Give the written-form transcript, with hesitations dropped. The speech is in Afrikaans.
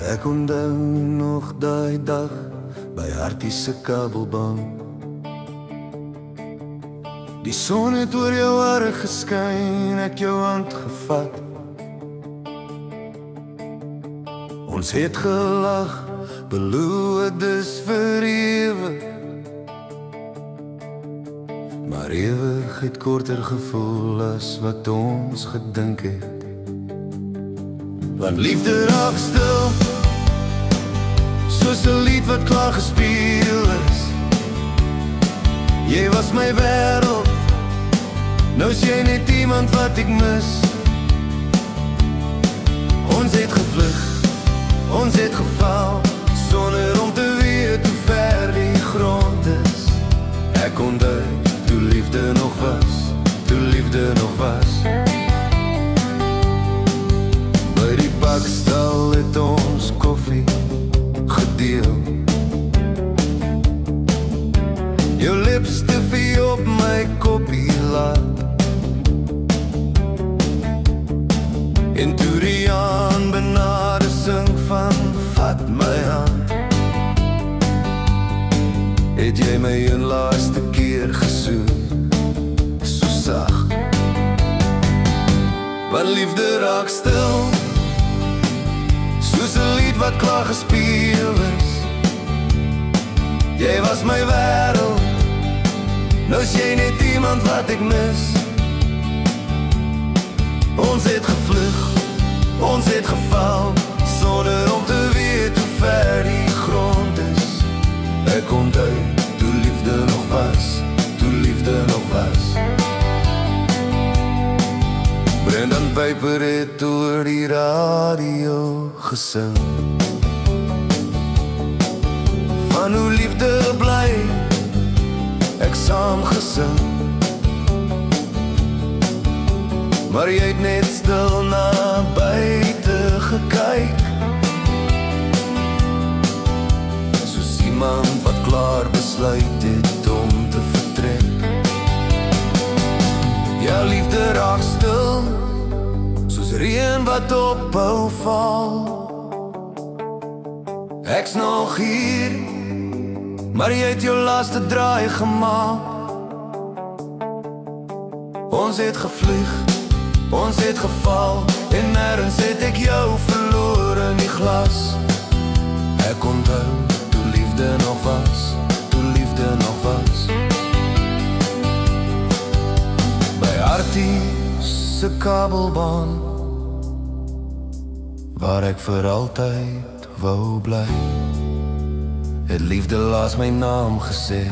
Ek onthou nog daai dag by Hartie se kabelbaan. Die son het oor jou hare geskyn, ek jou hand gevat. Ons het gelag, beloof dis vir ewig. Maar ewig het korter gevoel as wat ons gedink het. Want liefde raak stil, soos 'n lied wat klaar gespeel is. Jy was my wêreld, nou is jy net iemand wat ek mis. Ons het gevlug, ons het geval, sonder om te weet hoe ver die grond is. Ek onthou, toe liefde nog was, toe liefde nog was. By die bakstal het ons koffie gedeel. Jou lipstifie op my koppie laat. En toe die aan benade sing van vat my hand, het jy my een laaste keer gesoen, so sag. Want liefde raak stil, soos 'n lied wat klaar gespeel is. Jy was my wêreld, nou is jy net iemand wat ek mis. Ons het gevlug, ons het geval, sonder om te weet hoe ver die grond is. Ek onthou, toe liefde nog was, toe liefde nog was. Brendan Piper het oor die radio gesing, van hoe liefde bly, ek saam gesing. Maar jy het net stil na buite gekyk, soos iemand wat klaar besluit het om te vertrek. Ja, liefde raak stil, soos reën wat ophou val. Ek's nog hier, maar jy het jou laaste draai gemaak. Ons het gevlieg, ons het geval, en nêrens het ek jou verloor in die glas. Ek onthou, toe liefde nog was, toe liefde nog was. By Hartie se kabelbaan, waar ek vir altyd wou bly, het liefde laas my naam gesê.